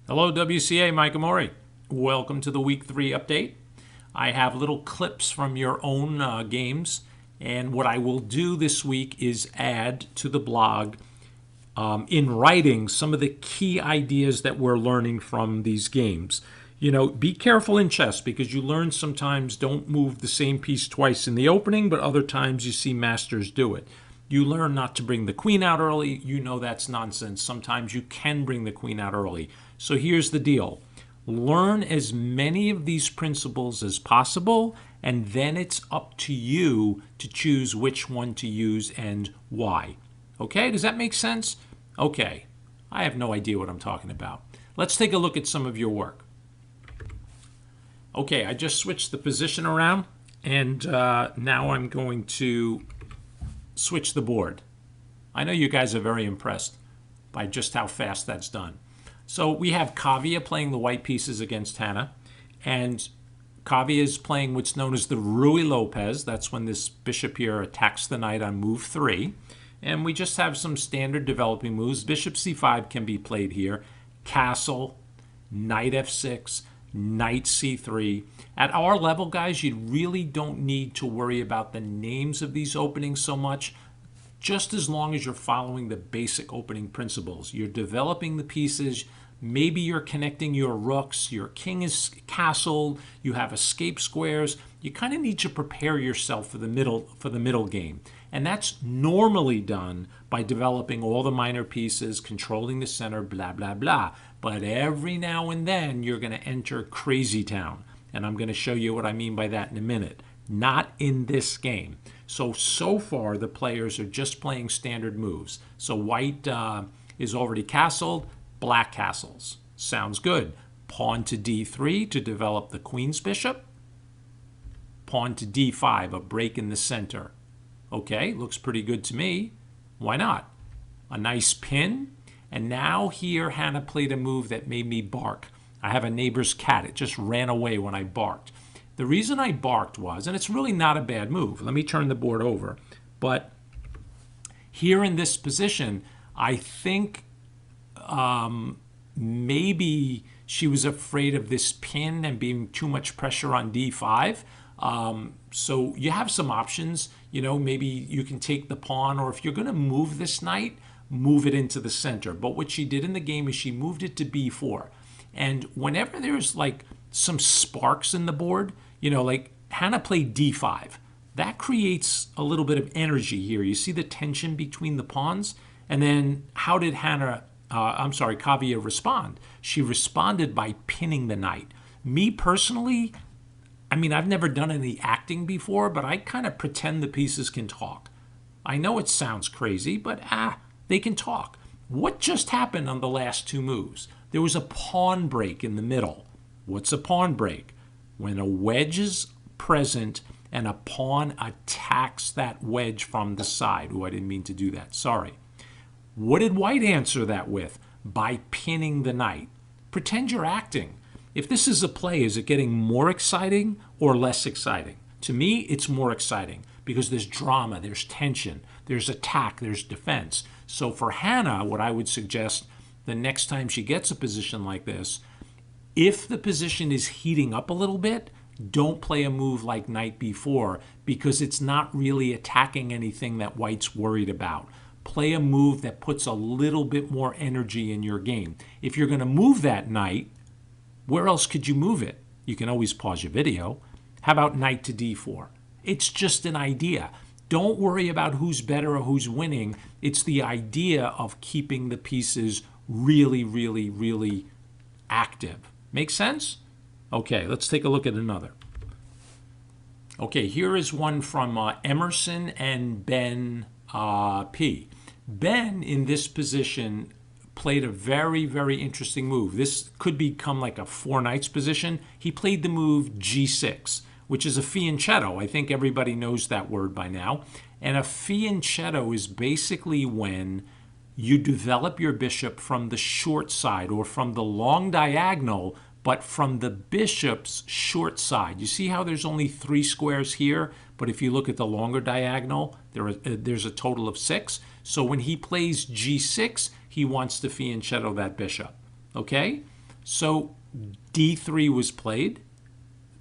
Hello, WCA, Mike Amori. Welcome to the Week 3 update. I have little clips from your own games, and what I will do this week is add to the blog in writing some of the key ideas that we're learning from these games. You know, be careful in chess because you learn sometimes don't move the same piece twice in the opening, but other times you see masters do it. You learn not to bring the queen out early. You know that's nonsense. Sometimes you can bring the queen out early. So here's the deal. Learn as many of these principles as possible, and then it's up to you to choose which one to use and why. Okay, does that make sense? Okay, I have no idea what I'm talking about. Let's take a look at some of your work. Okay, I just switched the position around, and now I'm going to switch the board. I know you guys are very impressed by just how fast that's done. So we have Kavya playing the white pieces against Hannah, and Kavya is playing what's known as the Ruy Lopez. That's when this bishop here attacks the knight on move 3. And we just have some standard developing moves. Bishop c5 can be played here. Castle, knight f6, knight c3. At our level, guys, you really don't need to worry about the names of these openings so much, just as long as you're following the basic opening principles. You're developing the pieces. Maybe you're connecting your rooks. Your king is castled. You have escape squares. You kind of need to prepare yourself for the middle game. And that's normally done by developing all the minor pieces, controlling the center, blah, blah, blah. But every now and then, you're going to enter crazy town. And I'm going to show you what I mean by that in a minute. Not in this game. So far, the players are just playing standard moves. So white is already castled, black castles. Sounds good. Pawn to d3 to develop the queen's bishop. Pawn to d5, a break in the center. Okay, looks pretty good to me. Why not? A nice pin. And now here, Hannah played a move that made me bark. I have a neighbor's cat. It just ran away when I barked. The reason I barked was, and it's really not a bad move. Let me turn the board over. But here in this position, I think maybe she was afraid of this pin and being too much pressure on d5. So you have some options. You know, maybe you can take the pawn, or if you're going to move this knight, move it into the center. But what she did in the game is she moved it to b4. And whenever there's like some sparks in the board, you know, like Hannah played d5. That creates a little bit of energy here. You see the tension between the pawns? And then how did Kavya respond? She responded by pinning the knight. Me personally, I mean, I've never done any acting before, but I kind of pretend the pieces can talk. I know it sounds crazy, but they can talk. What just happened on the last two moves? There was a pawn break in the middle. What's a pawn break? When a wedge is present and a pawn attacks that wedge from the side. Oh, I didn't mean to do that. Sorry. What did white answer that with? By pinning the knight. Pretend you're acting. If this is a play, is it getting more exciting or less exciting? To me, it's more exciting because there's drama, there's tension, there's attack, there's defense. So for Hannah, what I would suggest the next time she gets a position like this, if the position is heating up a little bit, don't play a move like knight b4 because it's not really attacking anything that white's worried about. Play a move that puts a little bit more energy in your game. If you're going to move that knight, where else could you move it? You can always pause your video. How about knight to d4? It's just an idea. Don't worry about who's better or who's winning. It's the idea of keeping the pieces really, really, really active. Make sense? Okay, let's take a look at another. Okay, here is one from Emerson and Ben P. Ben, in this position, played a very, very interesting move. This could become like a four knights position. He played the move g6, which is a fianchetto. I think everybody knows that word by now. And a fianchetto is basically when you develop your bishop from the short side or from the long diagonal, but from the bishop's short side. You see how there's only 3 squares here, but if you look at the longer diagonal, there's a total of 6. So when he plays g6, he wants to fianchetto that bishop. Okay? So d3 was played.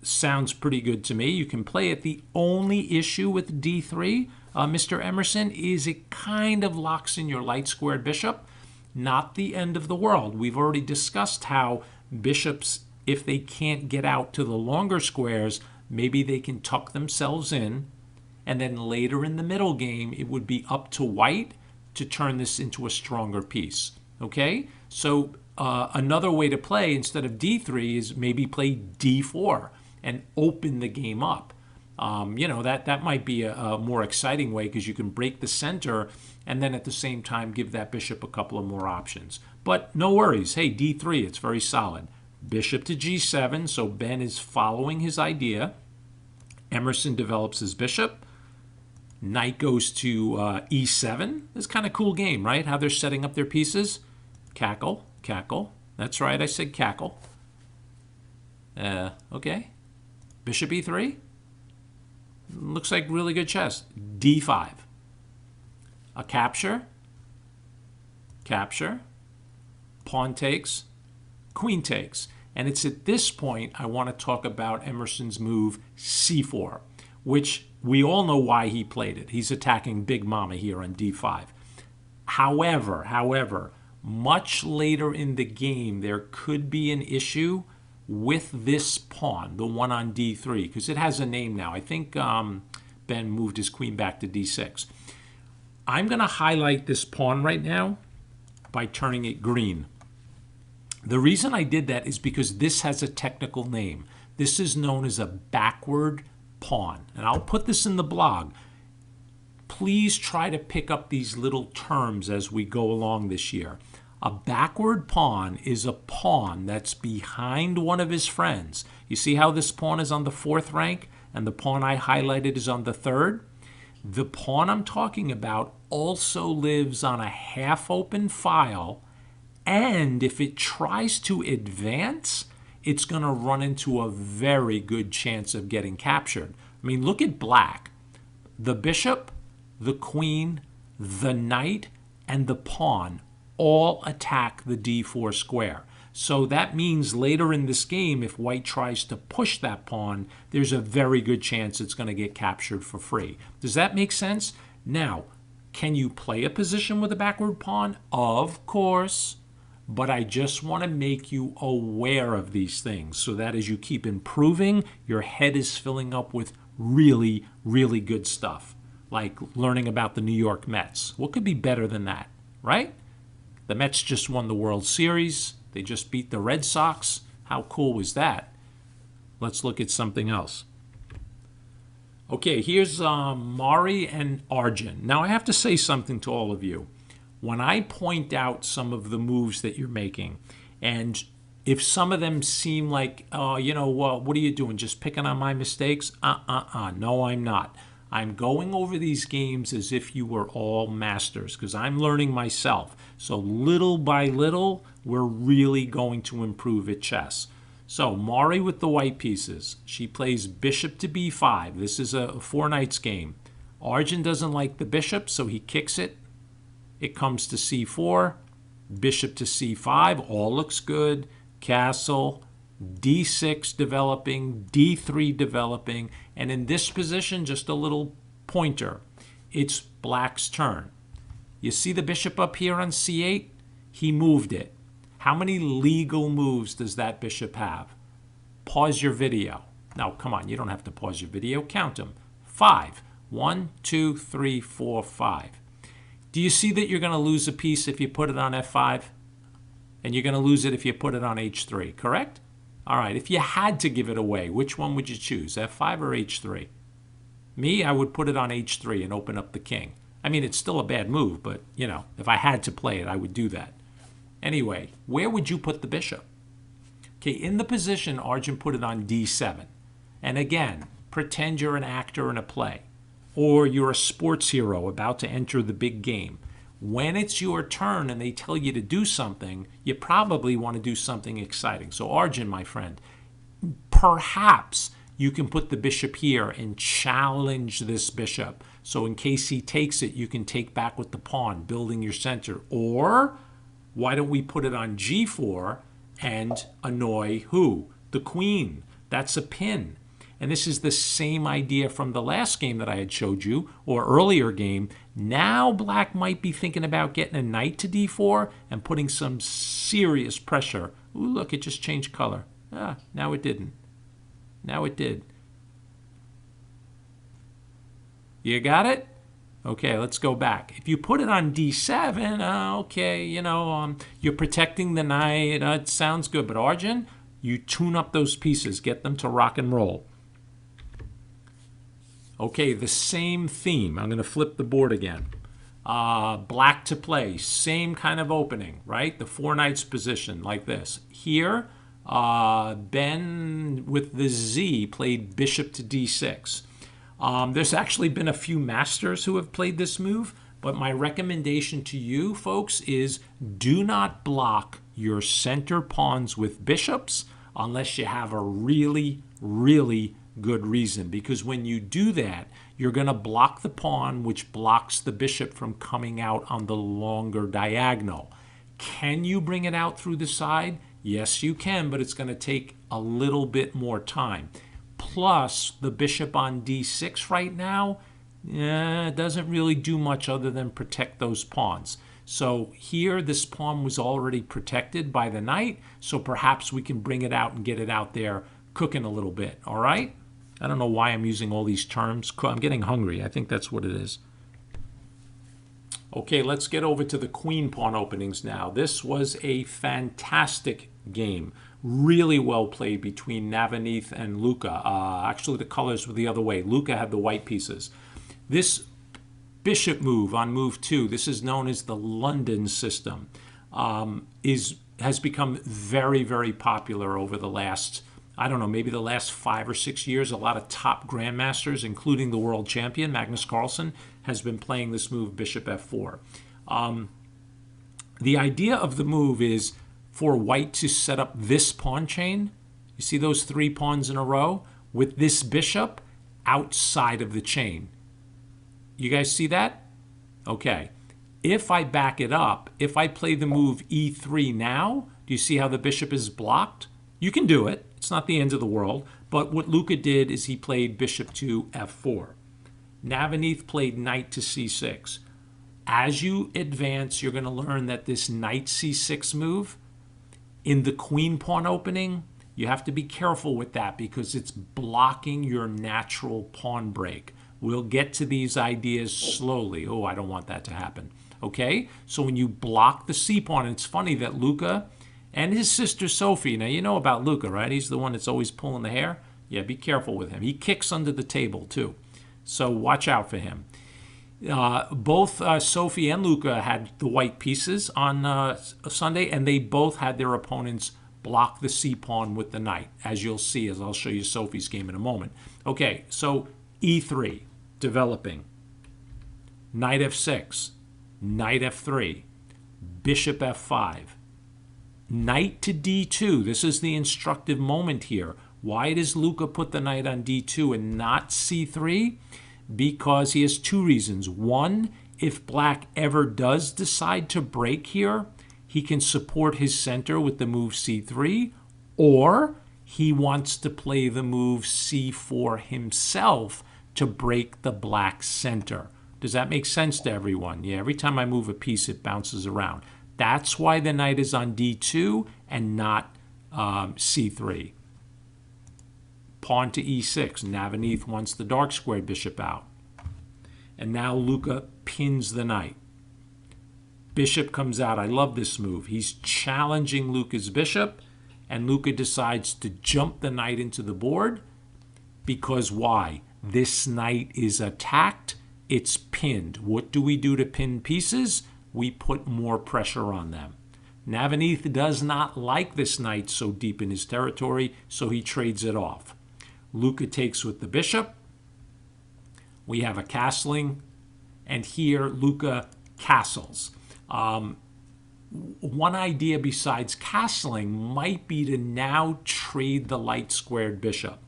Sounds pretty good to me. You can play it. The only issue with d3, Mr. Emerson, is it kind of locks in your light squared bishop. Not the end of the world. We've already discussed how bishops, if they can't get out to the longer squares, maybe they can tuck themselves in, and then later in the middle game, it would be up to white to turn this into a stronger piece. Okay? So another way to play instead of d3 is maybe play d4 and open the game up. That might be a more exciting way because you can break the center and then at the same time give that bishop a couple of more options. But no worries. Hey, d3, it's very solid. Bishop to g7, so Ben is following his idea. Emerson develops his bishop. Knight goes to e7. This is kind of cool game, right? How they're setting up their pieces. Cackle, cackle. That's right, I said cackle. Okay. Bishop e3. Looks like really good chess. d5. A capture. Capture. Pawn takes. Queen takes. And it's at this point I want to talk about Emerson's move c4, which we all know why he played it. He's attacking Big Mama here on d5. However, much later in the game, there could be an issue with this pawn, the one on d3, because it has a name now. I think Ben moved his queen back to d6. I'm going to highlight this pawn right now by turning it green. The reason I did that is because this has a technical name. This is known as a backward pawn. And I'll put this in the blog. Please try to pick up these little terms as we go along this year. A backward pawn is a pawn that's behind one of his friends. You see how this pawn is on the 4th rank and the pawn I highlighted is on the 3rd? The pawn I'm talking about also lives on a half-open file, and if it tries to advance, it's going to run into a very good chance of getting captured. I mean, look at black. The bishop, the queen, the knight, and the pawn all attack the d4 square. So that means later in this game, if white tries to push that pawn, there's a very good chance it's going to get captured for free. Does that make sense? Now, can you play a position with a backward pawn? Of course. But I just want to make you aware of these things so that as you keep improving, your head is filling up with really, really good stuff. Like learning about the New York Mets. What could be better than that, right? The Mets just won the World Series. They just beat the Red Sox. How cool was that? Let's look at something else. Okay, here's Mari and Arjun. Now, I have to say something to all of you. When I point out some of the moves that you're making, and if some of them seem like, what are you doing? Just picking on my mistakes? No, I'm not. I'm going over these games as if you were all masters because I'm learning myself. So little by little, we're really going to improve at chess. So Mari with the white pieces. She plays bishop to b5. This is a 4 knights game. Arjun doesn't like the bishop, so he kicks it. It comes to c4, bishop to c5. All looks good. Castle. d6 developing, d3 developing, and in this position, just a little pointer. It's black's turn. You see the bishop up here on c8? He moved it. How many legal moves does that bishop have? Pause your video. Now, come on, you don't have to pause your video. Count them. 5. 1, 2, 3, 4, 5. Do you see that you're going to lose a piece if you put it on f5? And you're going to lose it if you put it on h3, correct? All right, if you had to give it away, which one would you choose, f5 or h3? Me, I would put it on h3 and open up the king. I mean, it's still a bad move, but, if I had to play it, I would do that. Anyway, where would you put the bishop? Okay, in the position, Arjun put it on d7. And again, pretend you're an actor in a play, or you're a sports hero about to enter the big game. When it's your turn and they tell you to do something, you probably want to do something exciting. So Arjun, my friend, perhaps you can put the bishop here and challenge this bishop. So in case he takes it, you can take back with the pawn, building your center. Or why don't we put it on g4 and annoy who? The queen. That's a pin. And this is the same idea from the last game that I had showed you, or earlier game. Now black might be thinking about getting a knight to d4 and putting some serious pressure. Ooh, look, it just changed color. Ah, now it didn't. Now it did. You got it? Okay, let's go back. If you put it on d7, okay, you're protecting the knight. It sounds good. But Arjun, you tune up those pieces. Get them to rock and roll. Okay, the same theme. I'm going to flip the board again. Black to play. Same kind of opening, right? The 4 knights position like this. Here, Ben with the Z played bishop to d6. There's actually been a few masters who have played this move, but my recommendation to you folks is do not block your center pawns with bishops unless you have a really, really good reason. Because when you do that, you're going to block the pawn, which blocks the bishop from coming out on the longer diagonal. Can you bring it out through the side? Yes, you can, but it's going to take a little bit more time. Plus, the bishop on d6 right now doesn't really do much other than protect those pawns. So here, this pawn was already protected by the knight, so perhaps we can bring it out and get it out there cooking a little bit, all right? I don't know why I'm using all these terms. I'm getting hungry. I think that's what it is. Okay, let's get over to the queen pawn openings now. This was a fantastic game. Really well played between Navaneeth and Luca. Actually, the colors were the other way. Luca had the white pieces. This bishop move on move 2, this is known as the London system, has become very, very popular over the last, I don't know, maybe the last 5 or 6 years. A lot of top grandmasters, including the world champion, Magnus Carlsen, has been playing this move, bishop f4. The idea of the move is for white to set up this pawn chain. You see those 3 pawns in a row with this bishop outside of the chain. You guys see that? Okay. If I back it up, if I play the move e3 now, do you see how the bishop is blocked? You can do it. It's not the end of the world. But what Luca did is he played bishop to f4. Navaneeth played knight to c6. As you advance, you're going to learn that this knight c6 move, in the queen pawn opening, you have to be careful with that because it's blocking your natural pawn break. We'll get to these ideas slowly. Oh, I don't want that to happen. Okay? So when you block the c pawn, it's funny that Luca and his sister Sophie, now you know about Luca, right? He's the one that's always pulling the hair. Yeah, be careful with him. He kicks under the table too. So watch out for him. Both Sophie and Luca had the white pieces on Sunday, and they both had their opponents block the c-pawn with the knight, as you'll see, as I'll show you Sophie's game in a moment. Okay, so e3, developing. Knight f6, knight f3, bishop f5, knight to d2. This is the instructive moment here. Why does Luca put the knight on d2 and not c3? Because he has 2 reasons. One, if black ever does decide to break here, he can support his center with the move c3, or he wants to play the move c4 himself to break the black center. Does that make sense to everyone? Yeah, every time I move a piece, it bounces around. That's why the knight is on d2 and not c3. Pawn to e6. Navaneeth wants the dark squared bishop out. And now Luca pins the knight. Bishop comes out. I love this move. He's challenging Luca's bishop, and Luca decides to jump the knight into the board because why? This knight is attacked. It's pinned. What do we do to pin pieces? We put more pressure on them. Navaneeth does not like this knight so deep in his territory, so he trades it off. Luca takes with the bishop. We have a castling, and here Luca castles. One idea besides castling might be to now trade the light squared bishop.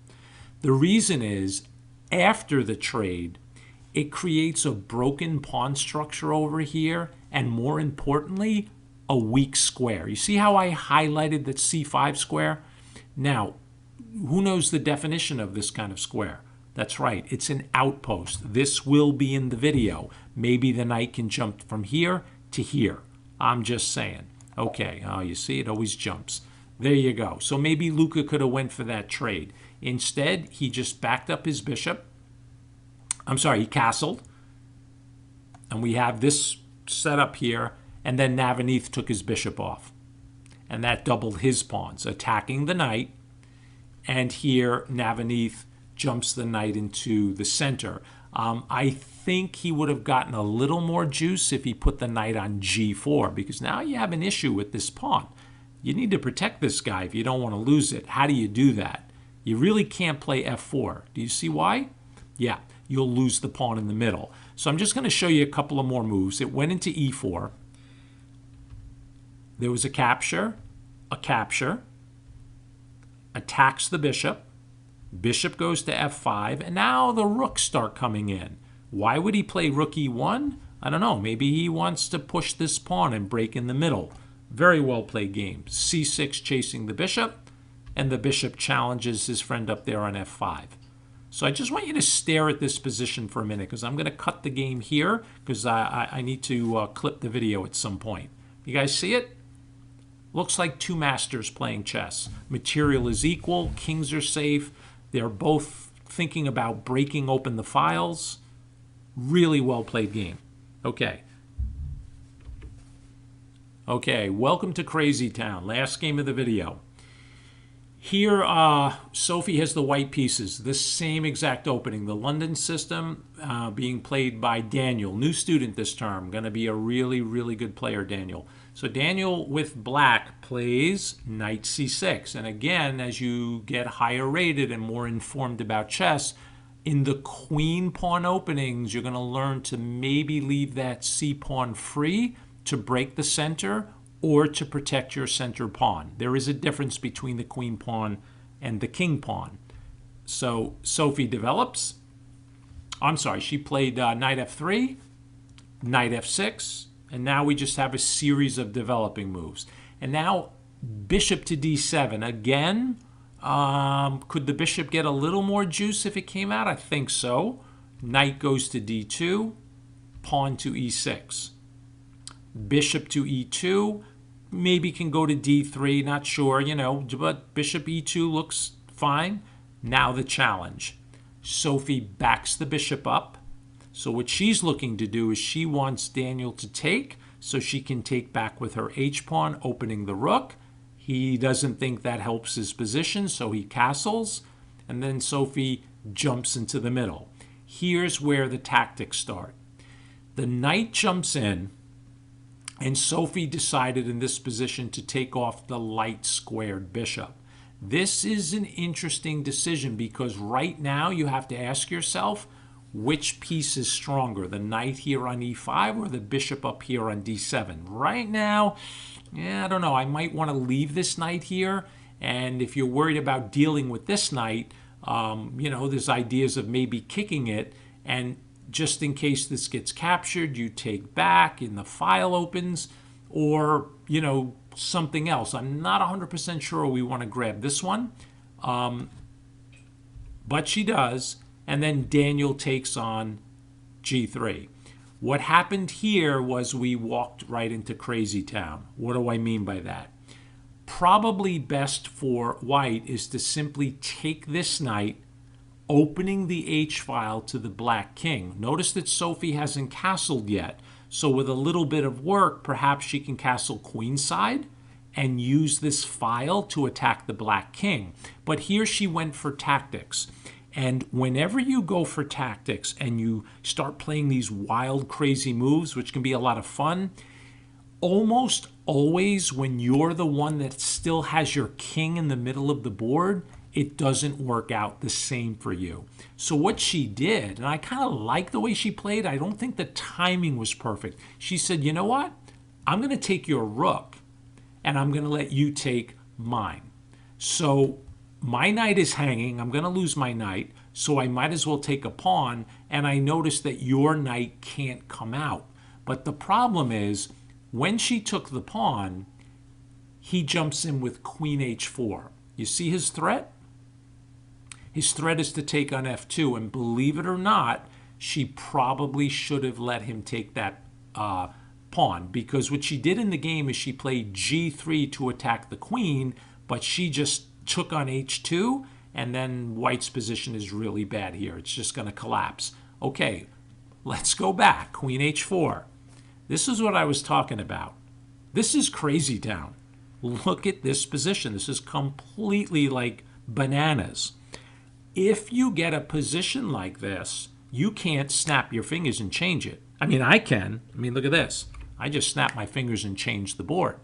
The reason is, after the trade, it creates a broken pawn structure over here, and more importantly, a weak square. You see how I highlighted that c5 square? Now, who knows the definition of this kind of square? That's right, it's an outpost. This will be in the video. Maybe the knight can jump from here to here. I'm just saying. Okay, oh, you see, it always jumps. There you go. So maybe Luca could have went for that trade. Instead, he just backed up his bishop. I'm sorry, he castled. And we have this set up here. And then Navaneeth took his bishop off. And that doubled his pawns, attacking the knight. And here, Navaneeth jumps the knight into the center. I think he would have gotten a little more juice if he put the knight on g4, because now you have an issue with this pawn. You need to protect this guy if you don't want to lose it. How do you do that? You really can't play f4. Do you see why? Yeah, you'll lose the pawn in the middle. So I'm just going to show you a couple of more moves. It went into e4. There was a capture, attacks the bishop. Bishop goes to f5, and now the rooks start coming in. Why would he play rook e1? I don't know. Maybe he wants to push this pawn and break in the middle. Very well played game. c6 chasing the bishop, and the bishop challenges his friend up there on f5. So I just want you to stare at this position for a minute, because I'm going to cut the game here, because I need to clip the video at some point. You guys see it? Looks like two masters playing chess. Material is equal. Kings are safe. They're both thinking about breaking open the files. Really well played game. Okay. Okay, welcome to Crazy Town. Last game of the video. Here, Sophie has the white pieces. This same exact opening. The London system being played by Daniel. New student this term. Going to be a really, really good player, Daniel. So Daniel with black plays knight c6. And again, as you get higher rated and more informed about chess, in the queen pawn openings, you're going to learn to maybe leave that c pawn free to break the center or to protect your center pawn. There is a difference between the queen pawn and the king pawn. So Sophie develops. I'm sorry, she played knight f3, knight f6, and now we just have a series of developing moves. And now bishop to d7. Again, could the bishop get a little more juice if it came out? I think so. Knight goes to d2, pawn to e6. Bishop to e2, maybe can go to d3, not sure, you know, but bishop e2 looks fine. Now the challenge. Sophie backs the bishop up. So what she's looking to do is she wants Daniel to take so she can take back with her h-pawn, opening the rook. He doesn't think that helps his position, so he castles. And then Sophie jumps into the middle. Here's where the tactics start. The knight jumps in, and Sophie decided in this position to take off the light squared bishop. This is an interesting decision because right now you have to ask yourself, which piece is stronger, the knight here on e5 or the bishop up here on d7? Right now, yeah, I don't know. I might want to leave this knight here. And if you're worried about dealing with this knight, you know, there's ideas of maybe kicking it. And just in case this gets captured, you take back and the file opens, or, you know, something else. I'm not 100% sure we want to grab this one. But she does. And then Daniel takes on g3. What happened here was we walked right into Crazy Town. What do I mean by that? Probably best for white is to simply take this knight, opening the h-file to the black king. Notice that Sophie hasn't castled yet. So with a little bit of work, perhaps she can castle queenside and use this file to attack the black king. But here she went for tactics. And whenever you go for tactics and you start playing these wild, crazy moves, which can be a lot of fun, almost always when you're the one that still has your king in the middle of the board, it doesn't work out the same for you. So what she did, and I kind of like the way she played, I don't think the timing was perfect. She said, you know what? I'm going to take your rook and I'm going to let you take mine. So my knight is hanging. I'm going to lose my knight, so I might as well take a pawn, and I notice that your knight can't come out. But the problem is When she took the pawn, he jumps in with queen h4. You see his threat? His threat is to take on f2, and believe it or not, she probably should have let him take that pawn, because what she did in the game is she played g3 to attack the queen, but she just took on h2, and then white's position is really bad here. It's just going to collapse. Okay, let's go back. Queen h4. This is what I was talking about. This is crazy town. Look at this position. This is completely like bananas. If you get a position like this, you can't snap your fingers and change it. I mean, I can. I mean, look at this. I just snap my fingers and change the board.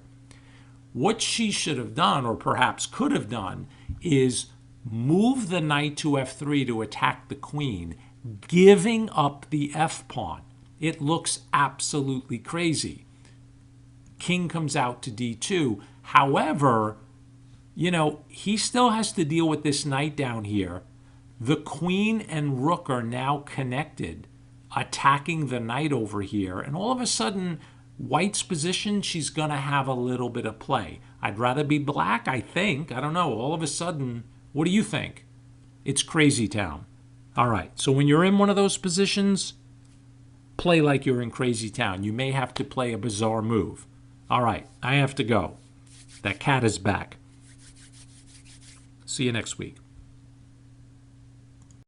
What she should have done, or perhaps could have done, is move the knight to f3 to attack the queen, giving up the f-pawn. It looks absolutely crazy. King comes out to d2. However, you know, he still has to deal with this knight down here. The queen and rook are now connected, attacking the knight over here. And all of a sudden, white's position, she's going to have a little bit of play. I'd rather be black, I think. I don't know. All of a sudden, what do you think? It's crazy town. All right. So when you're in one of those positions, play like you're in crazy town. You may have to play a bizarre move. All right. I have to go. That cat is back. See you next week.